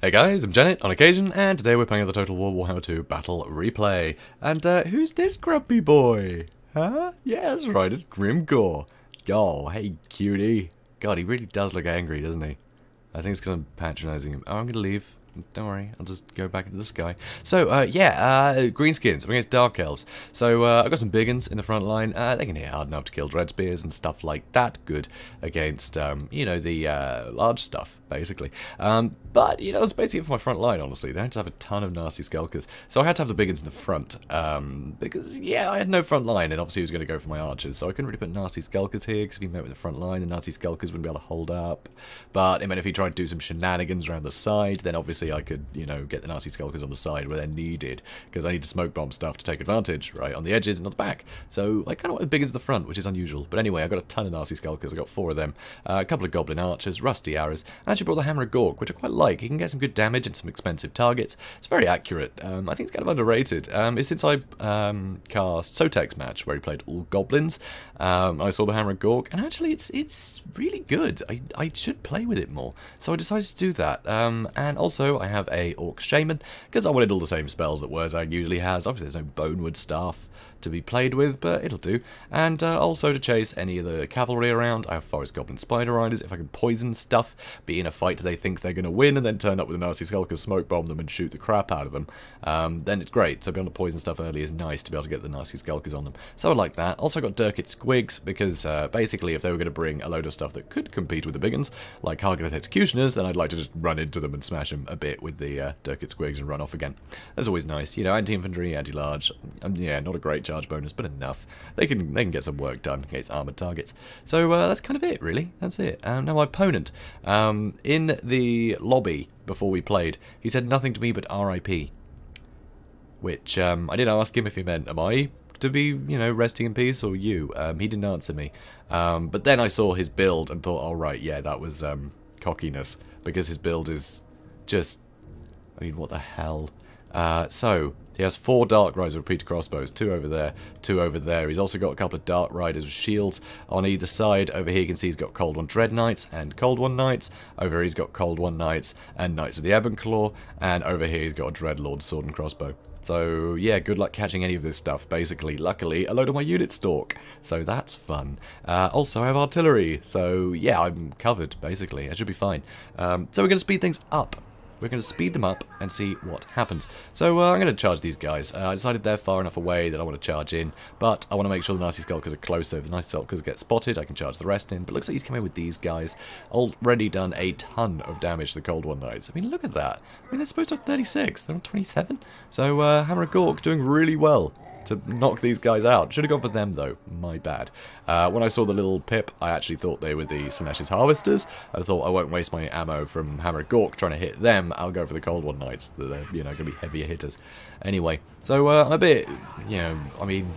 Hey guys, I'm Janet on occasion, and today we're playing the Total War Warhammer II Battle Replay. And who's this grumpy boy? Huh? Yeah, that's right, it's Gore. Oh, hey cutie. God, he really does look angry, doesn't he? I think it's because I'm patronising him. Oh, I'm gonna leave. Don't worry, I'll just go back into the sky. So, Greenskins. I'm against Dark Elves. So, I've got some big uns in the front line. They can hit hard enough to kill Dread Spears and stuff like that. Good against, you know, the large stuff, basically. But, you know, it's basically for my front line, honestly. They don't have a ton of nasty skulkers. So I had to have the big uns in the front. Because, yeah, I had no front line, and obviously he was going to go for my archers. So I couldn't really put nasty skulkers here, because if he met with the front line, the nasty skulkers wouldn't be able to hold up. But it meant if he tried to do some shenanigans around the side, then obviously I could, you know, get the nasty skulkers on the side where they're needed, because I need to smoke bomb stuff to take advantage, right, on the edges and on the back. So I kind of want the big uns in the front, which is unusual. But anyway, I got a ton of nasty skulkers. I got 4 of them, a couple of goblin archers, rusty arrows. I actually brought the Hammer of Gore, which I quite like. He can get some good damage and some expensive targets. It's very accurate. I think it's kind of underrated. It's since I cast Sotek's match where he played all goblins. I saw the Hammer of Gore, and actually it's really good. I should play with it more. So I decided to do that. And also I have a Orc Shaman, because I wanted all the same spells that Wurzag usually has. Obviously there's no Bonewood Staff to be played with, but it'll do. And also to chase any of the cavalry around. I have Forest Goblin Spider Riders. If I can poison stuff, be in a fight they think they're going to win, and then turn up with a nasty skulker, smoke bomb them and shoot the crap out of them, then it's great. So being able to poison stuff early is nice to be able to get the nasty skulkers on them. So I like that. Also got Durkit Squigs, because basically if they were going to bring a load of stuff that could compete with the big uns, like Harganath Executioners, then I'd like to just run into them and smash them a bit with the Durkit Squigs and run off again. That's always nice. You know, anti-infantry, anti-large, yeah, not a great charge bonus, but enough. They can get some work done against armoured targets. So that's kind of it, really. That's it. Now my opponent, in the lobby before we played, he said nothing to me but RIP. Which, I did ask him if he meant, am I to be, you know, resting in peace, or you? He didn't answer me. But then I saw his build and thought, oh right, yeah, that was cockiness. Because his build is just, I mean, what the hell? So, he has 4 Dark Riders with repeater crossbows, 2 over there, 2 over there. He's also got a couple of Dark Riders with shields on either side. Over here you can see he's got Cold One Dread Knights and Cold One Knights. Over here he's got Cold One Knights and Knights of the Ebon Claw. And over here he's got a Dreadlord Sword and Crossbow. So, yeah, good luck catching any of this stuff, basically. Luckily, a load of my units stalk, so that's fun. Also, I have artillery, so, yeah, I'm covered, basically. I should be fine. So we're going to speed things up. We're going to speed them up and see what happens. So I'm going to charge these guys. I decided they're far enough away that I want to charge in, but I want to make sure the nasty skulkers are close, so if the nasty skulkers get spotted, I can charge the rest in. But it looks like he's coming with these guys. Already done a ton of damage to the Cold One Knights. I mean, look at that. I mean, they're supposed to have 36. They're on 27. So Hammer of Gork doing really well to knock these guys out. Should have gone for them, though. My bad. When I saw the little pip, I actually thought they were the Slaanesh's Harvesters. I thought I won't waste my ammo from Hammer of Gork trying to hit them. I'll go for the Cold One Knights. They're, you know, going to be heavier hitters. Anyway, so I'm a bit, you know, I mean,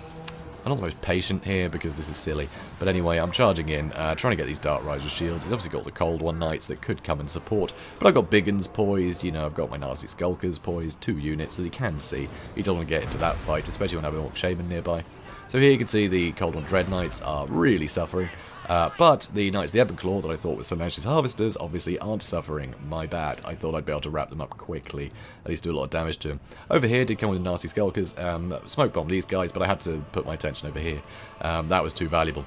I'm not the most patient here because this is silly. But anyway, I'm charging in, trying to get these Dark Riders with shields. He's obviously got the Cold One Knights that could come and support. But I've got big uns poised, you know, I've got my nasty skulkers poised, 2 units that he can see. He doesn't want to get into that fight, especially when I have an Orc Shaman nearby. So here you can see the Cold One Dread Knights are really suffering. But the Knights of the Ebon Claw that I thought were Slaanesh's Harvesters obviously aren't suffering. My bad. I thought I'd be able to wrap them up quickly. At least do a lot of damage to them. Over here did come with the nasty skulkers. Smoke bomb these guys, but I had to put my attention over here. That was too valuable.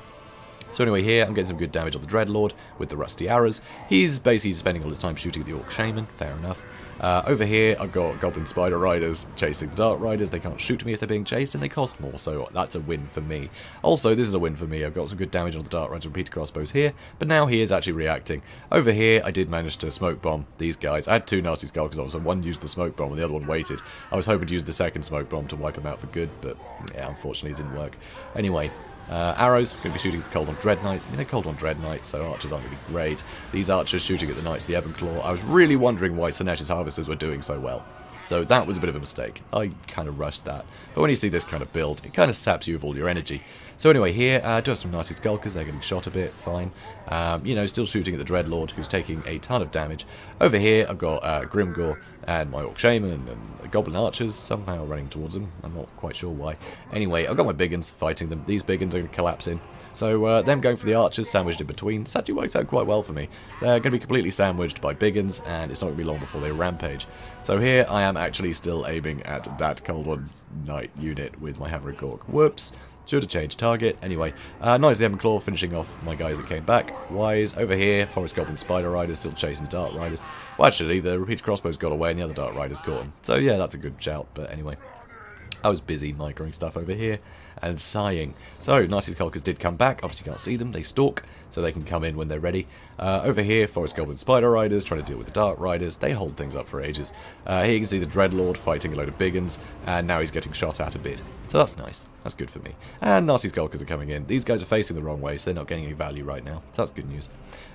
So anyway, here I'm getting some good damage on the Dreadlord with the rusty arrows. He's basically spending all his time shooting at the Orc Shaman. Fair enough. Over here, I've got Goblin Spider Riders chasing the Dark Riders. They can't shoot me if they're being chased, and they cost more, so that's a win for me. Also, this is a win for me. I've got some good damage on the Dark Riders with repeater crossbows here, but now he is actually reacting. Over here, I did manage to smoke bomb these guys. I had 2 nasty skulkers on, so one used the smoke bomb and the other one waited. I was hoping to use the second smoke bomb to wipe them out for good, but yeah, unfortunately it didn't work. Anyway, arrows, going to be shooting at the Cold One Dread Knights. I mean, they're Cold One Dread Knights, so archers aren't going to be great. These archers shooting at the Knights of the Ebon Claw. I was really wondering why Slaanesh's Harvesters were doing so well. So that was a bit of a mistake. I kind of rushed that. But when you see this kind of build, it kind of saps you of all your energy. So anyway, here, I do have some nasty skulkers. They're getting shot a bit, fine. You know, still shooting at the Dreadlord, who's taking a ton of damage. Over here, I've got Grimgore and my Orc Shaman and the Goblin Archers somehow running towards them. I'm not quite sure why. Anyway, I've got my big uns fighting them. These big uns are going to collapse in. So them going for the archers sandwiched in between, it's actually worked out quite well for me. They're going to be completely sandwiched by biggins, and it's not going to be long before they rampage. So here I am actually still aiming at that Cold One Knight unit with my Hammer and Cork. Whoops. Should have changed target. Anyway, nice the Claw finishing off my guys that came back. Wise, over here, Forest Goblin Spider Riders still chasing Dart Riders. Well, actually, the repeated crossbows got away and the other Dart Riders caught them. So yeah, that's a good shout, but anyway. I was busy microing stuff over here and sighing. So, Nasty Skulkers did come back. Obviously, you can't see them. They stalk, so they can come in when they're ready. Over here, Forest Goblin Spider Riders trying to deal with the Dart Riders. They hold things up for ages. Here you can see the Dreadlord fighting a load of biggins, and now he's getting shot at a bit. So that's nice. That's good for me. And Nasty Skulkers are coming in. These guys are facing the wrong way, so they're not getting any value right now. So that's good news.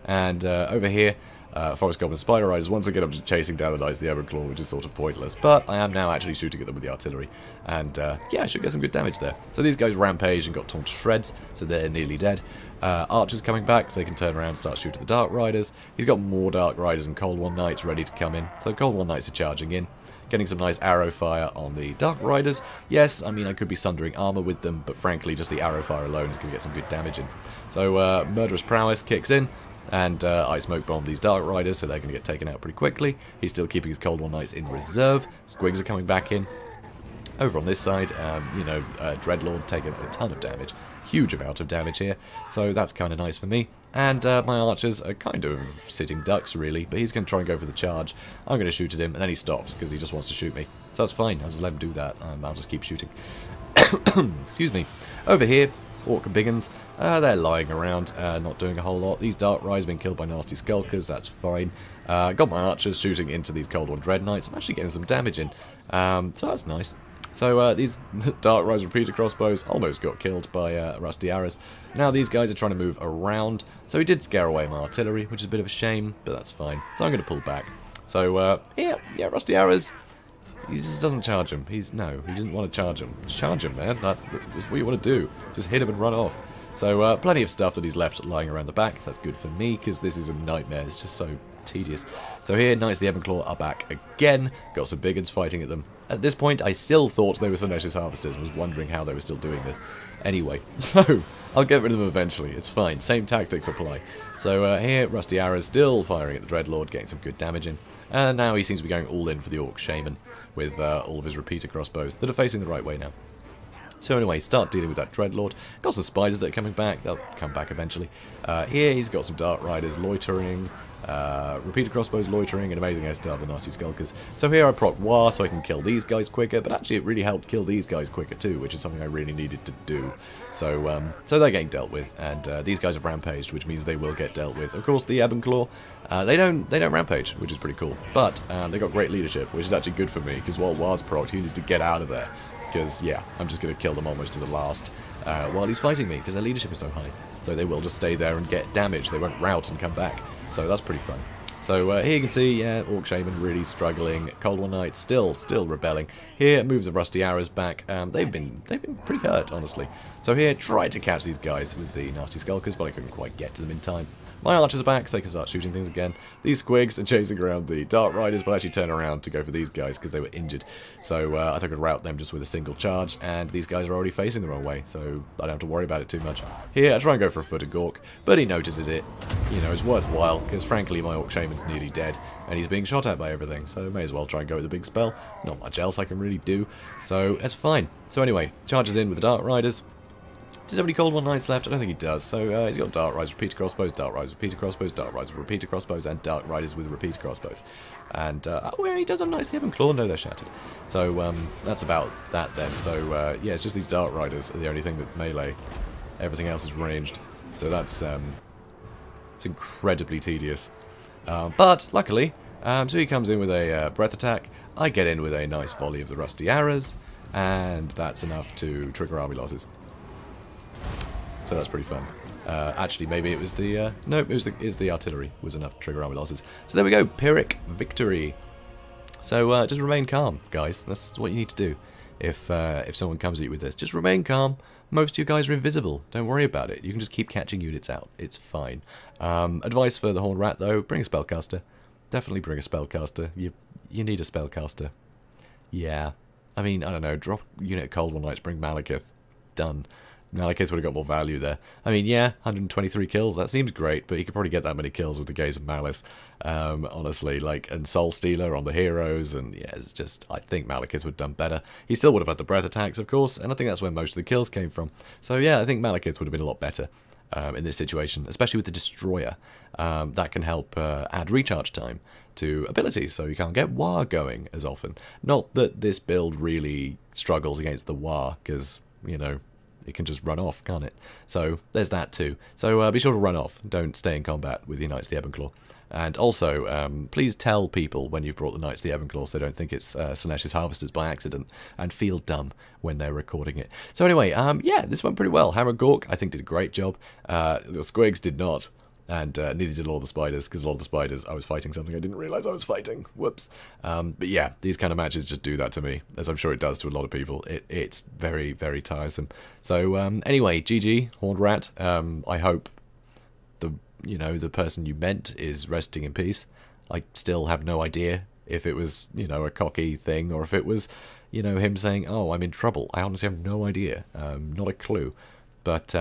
And over here, Forest Goblin Spider Riders, once again I'm just chasing down the Knights of the Ebon Claw, which is sort of pointless, but I am now actually shooting at them with the artillery, and yeah, I should get some good damage there. So these guys rampage and got torn to shreds, so they're nearly dead. Archers coming back, so they can turn around and start shooting the Dark Riders. He's got more Dark Riders and Cold One Knights ready to come in, so Cold One Knights are charging in. Getting some nice arrow fire on the Dark Riders. Yes, I mean I could be sundering armor with them, but frankly just the arrow fire alone is going to get some good damage in. So Murderous Prowess kicks in. And I smoke bomb these Dark Riders, so they're going to get taken out pretty quickly. He's still keeping his Cold One Knights in reserve. Squigs are coming back in. Over on this side, you know, Dreadlord taking a ton of damage. Huge amount of damage here. So that's kind of nice for me. And my archers are kind of sitting ducks, really. But he's going to try and go for the charge. I'm going to shoot at him, and then he stops because he just wants to shoot me. So that's fine. I'll just let him do that. I'll just keep shooting. Excuse me. Over here, Orc and Biggins, they're lying around, not doing a whole lot. These Dark Riders have been killed by Nasty Skulkers, that's fine. Got my archers shooting into these Cold One Dread Knights. I'm actually getting some damage in, so that's nice. So these Dark Riders repeater crossbows almost got killed by Rusty Arrows. Now these guys are trying to move around, so he did scare away my artillery, which is a bit of a shame, but that's fine. So I'm going to pull back. So yeah, Rusty Arrows. He just doesn't charge him. He doesn't want to charge him. Charge him, man. That's what you want to do. Just hit him and run off. So plenty of stuff that he's left lying around the back. So that's good for me, because this is a nightmare. It's just so tedious. So here, Knights of the Ebon Claw are back again. Got some biggins fighting at them. At this point, I still thought they were Senescence Harvesters and was wondering how they were still doing this. Anyway, so I'll get rid of them eventually. It's fine. Same tactics apply. So here, Rusty Arrows still firing at the Dreadlord, getting some good damage in. And now he seems to be going all in for the Orc Shaman with all of his repeater crossbows that are facing the right way now. So anyway, start dealing with that Dreadlord. Got some spiders that are coming back. They'll come back eventually. Here he's got some Dark Riders loitering. Repeater crossbows loitering, and amazing SDR of the Nasty Skulkers. So here I proc War so I can kill these guys quicker, but actually it really helped kill these guys quicker too, which is something I really needed to do. So so they're getting dealt with, and these guys have rampaged, which means they will get dealt with. Of course, the Ebon Claw, they don't rampage, which is pretty cool, but they got great leadership, which is actually good for me, because while War's proc, he needs to get out of there, because yeah, I'm just going to kill them almost to the last while he's fighting me, because their leadership is so high. So they will just stay there and get damage. They won't rout and come back. So that's pretty fun. So here you can see, yeah, Orc Shaman really struggling. Cold One Knight still rebelling. Here moves the Rusty Arrows back. They've been pretty hurt, honestly. So here, tried to catch these guys with the Nasty Skulkers, but I couldn't quite get to them in time. My archers are back, so they can start shooting things again. These squigs are chasing around the Dark Riders, but actually turn around to go for these guys because they were injured. So I think I could rout them just with a single charge, and these guys are already facing the wrong way, so I don't have to worry about it too much. Here, I try and go for a Footed Gork, but he notices it. You know, it's worthwhile, because frankly my Orc Shaman's nearly dead, and he's being shot at by everything, so I may as well try and go with the big spell. Not much else I can really do, so it's fine. So anyway, charges in with the Dark Riders. Does he have any Cold One Knights left? I don't think he does. So he's got Dark Riders, Repeater Crossbows, Dark Riders, Repeater Crossbows, Dark Riders, Repeater Crossbows, and Dark Riders with Repeater Crossbows. And, oh yeah, he does have Knights of the Ebon Claw. No, they're shattered. So that's about that then. So yeah, it's just these Dark Riders are the only thing that melee. Everything else is ranged. So that's it's incredibly tedious. But luckily, so he comes in with a breath attack. I get in with a nice volley of the Rusty Arrows, and that's enough to trigger army losses. So that's pretty fun. Actually, maybe it was the no, it was the artillery was enough to trigger army losses. So there we go, Pyrrhic victory. So just remain calm, guys. That's what you need to do. If someone comes at you with this, just remain calm. Most of you guys are invisible. Don't worry about it. You can just keep catching units out. It's fine. Advice for the Horned Rat though: bring a spellcaster. Definitely bring a spellcaster. You need a spellcaster. Yeah. I mean, I don't know. Drop unit Cold One Knights. Bring Malekith. Done. Malekith would have got more value there. I mean, yeah, 123 kills, that seems great, but you could probably get that many kills with the Gaze of Malice, honestly, like, and Soul Stealer on the heroes, and yeah, it's just, I think Malekith would have done better. He still would have had the breath attacks, of course, and I think that's where most of the kills came from. So yeah, I think Malekith would have been a lot better in this situation, especially with the Destroyer. That can help add recharge time to abilities, so you can't get War going as often. Not that this build really struggles against the War, because, you know, it can just run off, can't it? So there's that too. So be sure to run off. Don't stay in combat with your Knights of the Ebon Claw. And also, please tell people when you've brought the Knights of the Ebon Claw so they don't think it's Slaanesh's Harvesters by accident and feel dumb when they're recording it. So anyway, yeah, this went pretty well. Hammer Gork, I think, did a great job. The Squigs did not. And neither did all the spiders, because a lot of the spiders, I was fighting something I didn't realise I was fighting. Whoops. But yeah, these kind of matches just do that to me, as I'm sure it does to a lot of people. It's very, very tiresome. So anyway, GG, Horned Rat. I hope the person you meant is resting in peace. I still have no idea if it was, a cocky thing, or if it was, him saying, oh, I'm in trouble. I honestly have no idea. Not a clue. But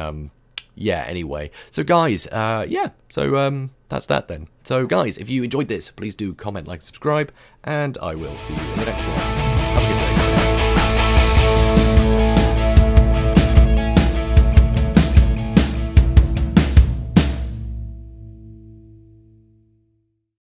yeah, anyway. So guys, yeah, so that's that then. So guys, if you enjoyed this, please do comment, like, subscribe, and I will see you in the next one. Have a good day.